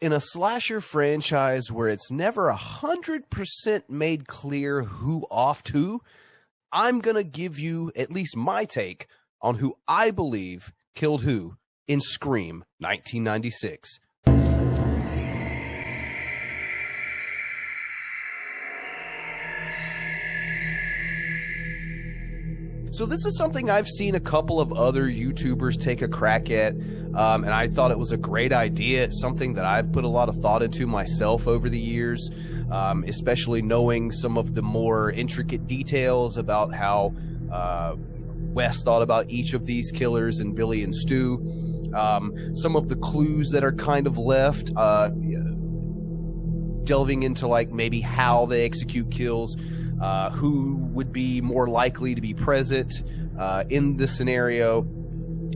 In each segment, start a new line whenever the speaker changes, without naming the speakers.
in a slasher franchise where it's never 100% made clear who offed who, I'm going to give you at least my take on who I believe killed who in Scream 1996. So this is something I've seen a couple of other YouTubers take a crack at, and I thought it was a great idea. It's something that I've put a lot of thought into myself over the years, especially knowing some of the more intricate details about how Wes thought about each of these killers and Billy and Stu. Some of the clues that are kind of left, delving into like maybe how they execute kills. Who would be more likely to be present in this scenario.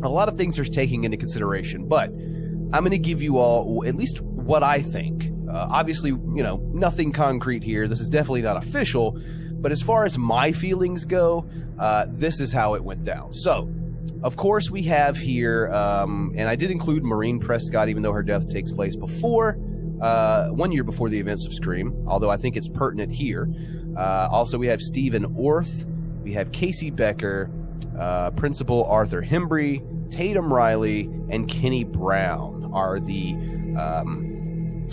A lot of things are taking into consideration, but I'm going to give you all at least what I think. Obviously, nothing concrete here. This is definitely not official, but as far as my feelings go, this is how it went down. So, of course, we have here, and I did include Maureen Prescott, even though her death takes place before, 1 year before the events of Scream, although I think it's pertinent here. Also, we have Stephen Orth, we have Casey Becker, Principal Arthur Hembry, Tatum Riley, and Kenny Brown are the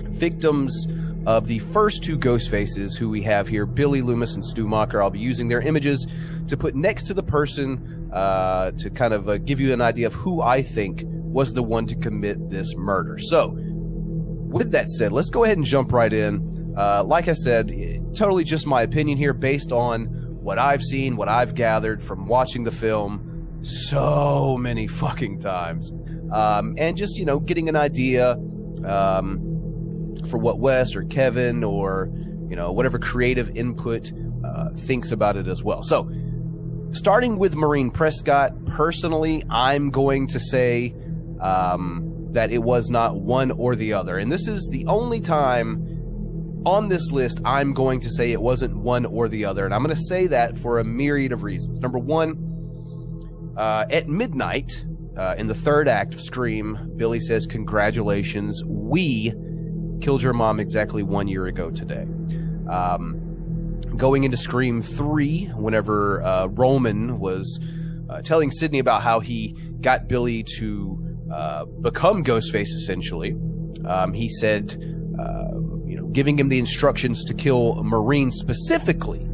victims of the first two ghost faces who we have here, Billy Loomis and Stu Macher. I'll be using their images to put next to the person to kind of give you an idea of who I think was the one to commit this murder. So, with that said, let's go ahead and jump right in. Like I said, totally just my opinion here based on what I've seen, what I've gathered from watching the film so many fucking times. And just, getting an idea for what Wes or Kevin or, whatever creative input thinks about it as well. So, starting with Maureen Prescott, personally, I'm going to say that it was not one or the other. And this is the only time on this list I'm going to say it wasn't one or the other. And I'm going to say that for a myriad of reasons. Number one, at midnight, in the third act of Scream, Billy says, "Congratulations, we killed your mom exactly 1 year ago today." Going into Scream 3, whenever Roman was telling Sidney about how he got Billy to become Ghostface, essentially, he said, giving him the instructions to kill Maureen specifically.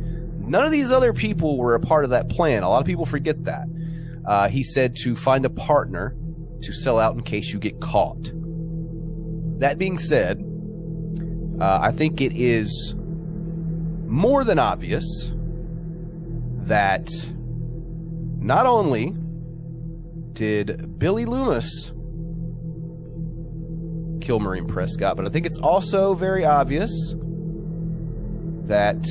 None of these other people were a part of that plan. A lot of people forget that. He said to find a partner to sell out in case you get caught. That being said, I think it is more than obvious that not only did Billy Loomis kill Maureen Prescott, but I think it's also very obvious that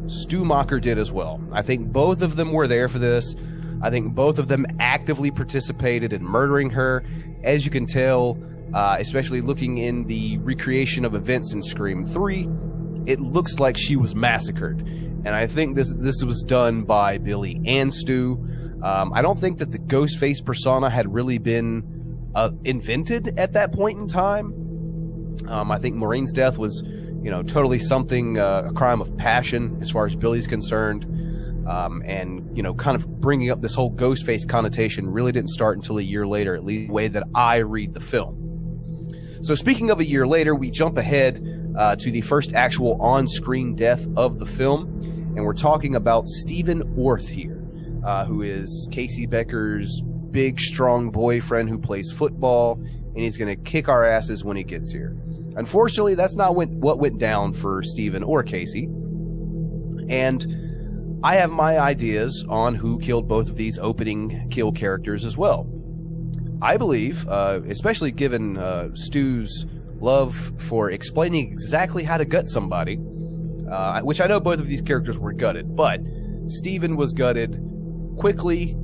Stu Macher did as well. I think both of them were there for this. I think both of them actively participated in murdering her. As you can tell, especially looking in the recreation of events in Scream 3, it looks like she was massacred. And I think this was done by Billy and Stu. I don't think that the Ghostface persona had really been invented at that point in time. I think Maureen's death was, totally something, a crime of passion as far as Billy's concerned. And, kind of bringing up this whole Ghostface connotation really didn't start until a year later, at least the way that I read the film. So speaking of a year later, we jump ahead to the first actual on-screen death of the film. And we're talking about Stephen Orth here, who is Casey Becker's big, strong boyfriend who plays football, and he's going to kick our asses when he gets here. Unfortunately, that's not what went down for Stephen or Casey. And I have my ideas on who killed both of these opening kill characters as well. I believe, especially given Stu's love for explaining exactly how to gut somebody, which I know both of these characters were gutted, but Stephen was gutted quickly,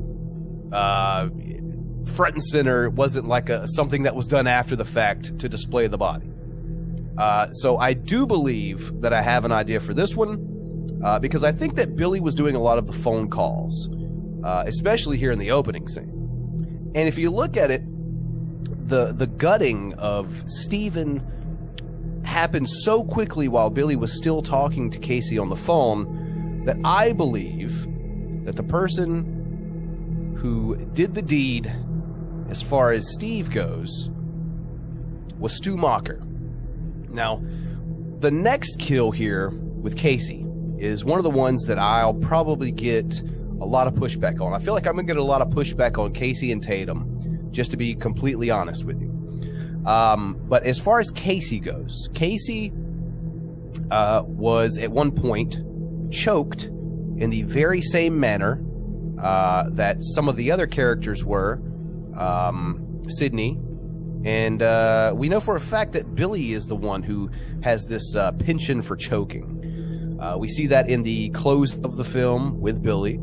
front and center. It wasn't like something that was done after the fact to display the body. So I do believe that I have an idea for this one, because I think that Billy was doing a lot of the phone calls, especially here in the opening scene. And if you look at it, the gutting of Stephen happened so quickly while Billy was still talking to Casey on the phone that I believe that the person who did the deed, as far as Steve goes, was Stu Macher. Now, the next kill here with Casey is one of the ones that I'll probably get a lot of pushback on. I feel like I'm going to get a lot of pushback on Casey and Tatum, just to be completely honest with you. But as far as Casey goes, Casey was at one point choked in the very same manner that some of the other characters were, Sidney. And we know for a fact that Billy is the one who has this penchant for choking. We see that in the close of the film with Billy.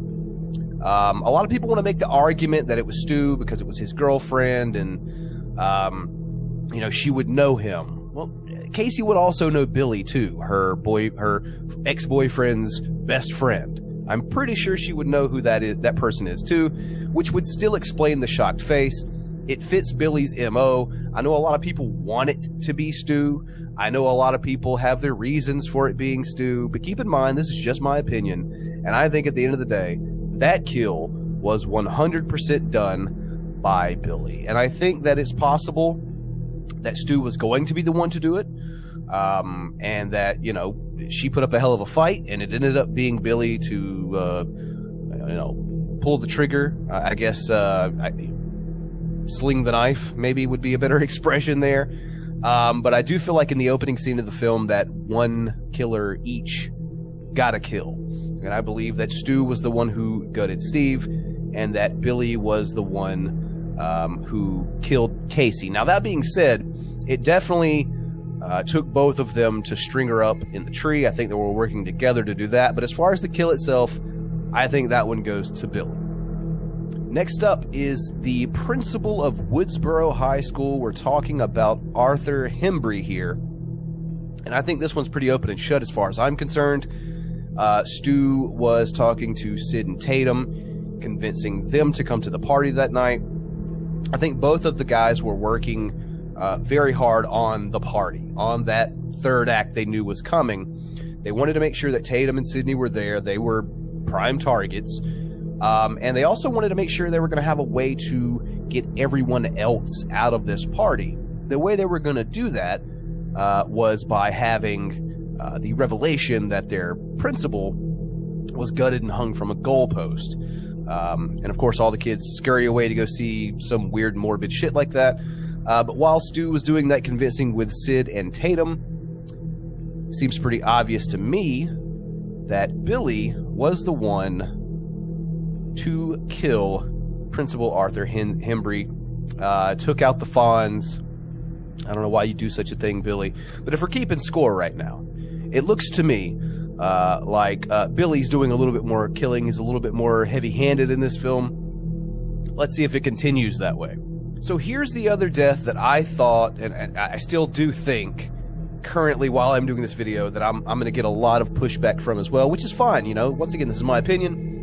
A lot of people want to make the argument that it was Stu because it was his girlfriend and, you know, she would know him. Well, Casey would also know Billy too, her ex-boyfriend's best friend. I'm pretty sure she would know who that person is too, which would still explain the shocked face. It fits Billy's MO. I know a lot of people want it to be Stu. I know a lot of people have their reasons for it being Stu, but keep in mind, this is just my opinion. And I think at the end of the day, that kill was 100% done by Billy. And I think that it's possible that Stu was going to be the one to do it. And that, you know, she put up a hell of a fight and it ended up being Billy to, you know, pull the trigger. I guess, sling the knife maybe would be a better expression there. But I do feel like in the opening scene of the film that one killer each got a kill. And I believe that Stu was the one who gutted Steve and that Billy was the one who killed Casey. Now, that being said, it definitely took both of them to string her up in the tree. I think they were working together to do that. But as far as the kill itself, I think that one goes to Billy. Next up is the principal of Woodsboro High School. We're talking about Arthur Hembry here. And I think this one's pretty open and shut as far as I'm concerned. Stu was talking to Sid and Tatum, convincing them to come to the party that night. I think both of the guys were working very hard on the party, on that third act they knew was coming. They wanted to make sure that Tatum and Sidney were there. They were prime targets. And they also wanted to make sure they were going to have a way to get everyone else out of this party. The way they were going to do that was by having the revelation that their principal was gutted and hung from a goalpost. And of course, all the kids scurry away to go see some weird, morbid shit like that. But while Stu was doing that convincing with Sid and Tatum, it seems pretty obvious to me that Billy was the one to kill Principal Arthur Hembry, took out the Fonz. I don't know why you do such a thing, Billy. But if we're keeping score right now, it looks to me like Billy's doing a little bit more killing. He's a little bit more heavy-handed in this film. Let's see if it continues that way. So here's the other death that I thought, and I still do think, currently while I'm doing this video, that I'm going to get a lot of pushback from as well, which is fine. You know, once again, this is my opinion.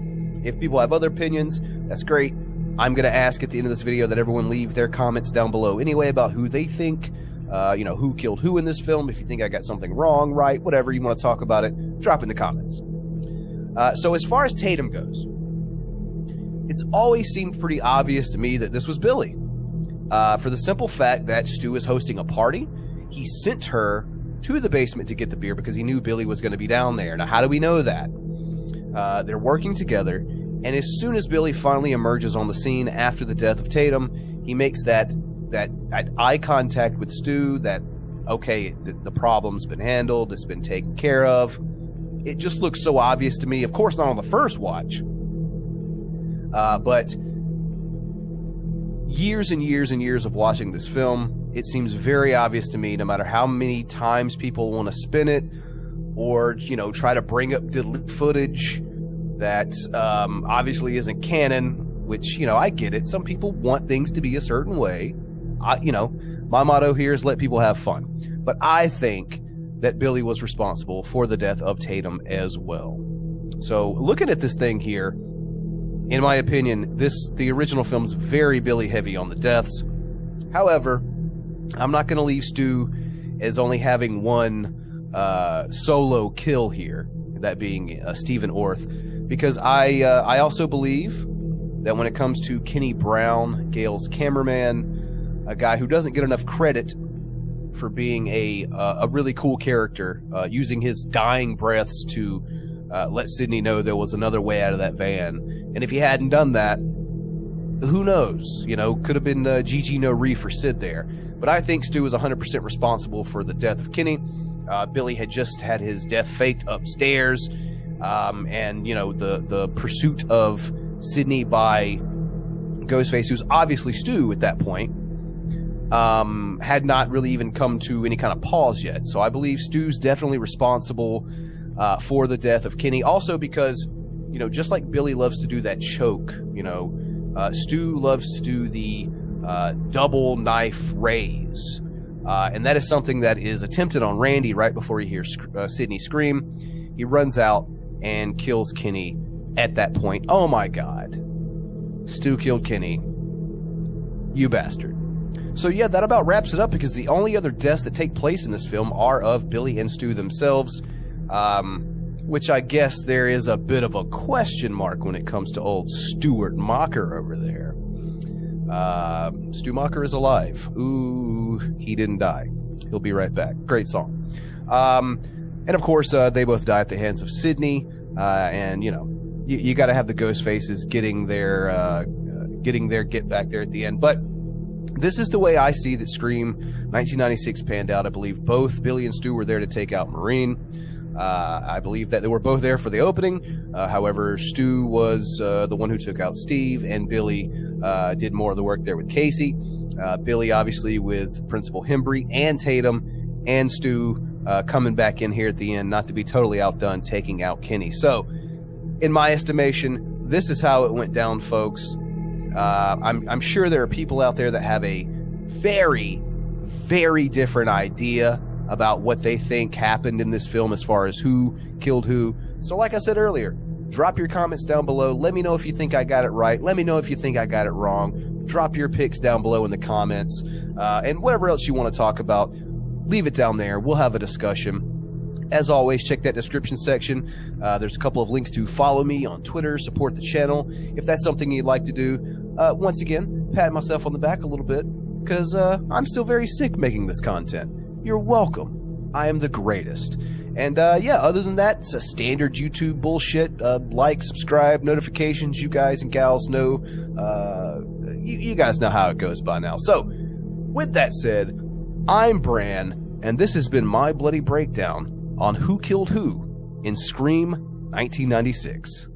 If people have other opinions, that's great. I'm going to ask at the end of this video that everyone leave their comments down below anyway about who they think, you know, who killed who in this film. If you think I got something wrong, right, whatever you want to talk about it, drop in the comments. So as far as Tatum goes, it's always seemed pretty obvious to me that this was Billy. For the simple fact that Stu is hosting a party, he sent her to the basement to get the beer because he knew Billy was going to be down there. Now, how do we know that? They're working together, and as soon as Billy finally emerges on the scene after the death of Tatum, he makes that eye contact with Stu that, okay, the problem's been handled, it's been taken care of. It just looks so obvious to me. Of course, not on the first watch, but years and years and years of watching this film, it seems very obvious to me, no matter how many times people want to spin it, or, you know, try to bring up delete footage that obviously isn't canon, which, you know, I get it. Some people want things to be a certain way. You know, my motto here is let people have fun. But I think that Billy was responsible for the death of Tatum as well. So looking at this thing here, in my opinion, the original film's very Billy heavy on the deaths. However, I'm not going to leave Stu as only having one solo kill here, that being Stephen Orth, because I also believe that when it comes to Kenny Brown, Gale's cameraman, a guy who doesn't get enough credit for being a really cool character, using his dying breaths to let Sidney know there was another way out of that van. And if he hadn't done that, who knows? You know, could have been GG no re for Sid there. But I think Stu is 100% responsible for the death of Kenny. Billy had just had his death faked upstairs. And, you know, the pursuit of Sidney by Ghostface, who's obviously Stu at that point, had not really even come to any kind of pause yet. So I believe Stu's definitely responsible for the death of Kenny. Also because, you know, just like Billy loves to do that choke, you know, Stu loves to do the double knife raise. And that is something that is attempted on Randy right before he hears Sidney scream. He runs out and kills Kenny at that point. Oh my God. Stu killed Kenny. You bastard. So yeah, that about wraps it up, because the only other deaths that take place in this film are of Billy and Stu themselves, which I guess there is a bit of a question mark when it comes to old Stuart Mocker over there. Stu Mocker is alive. Ooh, he didn't die. He'll be right back. Great song. And of course, they both die at the hands of Sidney, and you know, you got to have the ghost faces getting their get back there at the end. But this is the way I see that Scream 1996 panned out. I believe both Billy and Stu were there to take out Maureen. I believe that they were both there for the opening. However, Stu was the one who took out Steve, and Billy did more of the work there with Casey. Billy, obviously, with Principal Hembry and Tatum, and Stu coming back in here at the end, not to be totally outdone, taking out Kenny. So, in my estimation, this is how it went down, folks. I'm sure there are people out there that have a very, very different idea about what they think happened in this film as far as who killed who. So like I said earlier, drop your comments down below. Let me know if you think I got it right. Let me know if you think I got it wrong. Drop your picks down below in the comments. And whatever else you want to talk about, leave it down there. We'll have a discussion. As always, check that description section. There's a couple of links to follow me on Twitter, support the channel, if that's something you'd like to do. Once again, pat myself on the back a little bit, because I'm still very sick making this content. You're welcome. I am the greatest. And yeah, other than that, it's a standard YouTube bullshit. Like, subscribe, notifications. You guys and gals know. You guys know how it goes by now. So, with that said, I'm Bran, and this has been my bloody breakdown on who killed who in Scream 1996.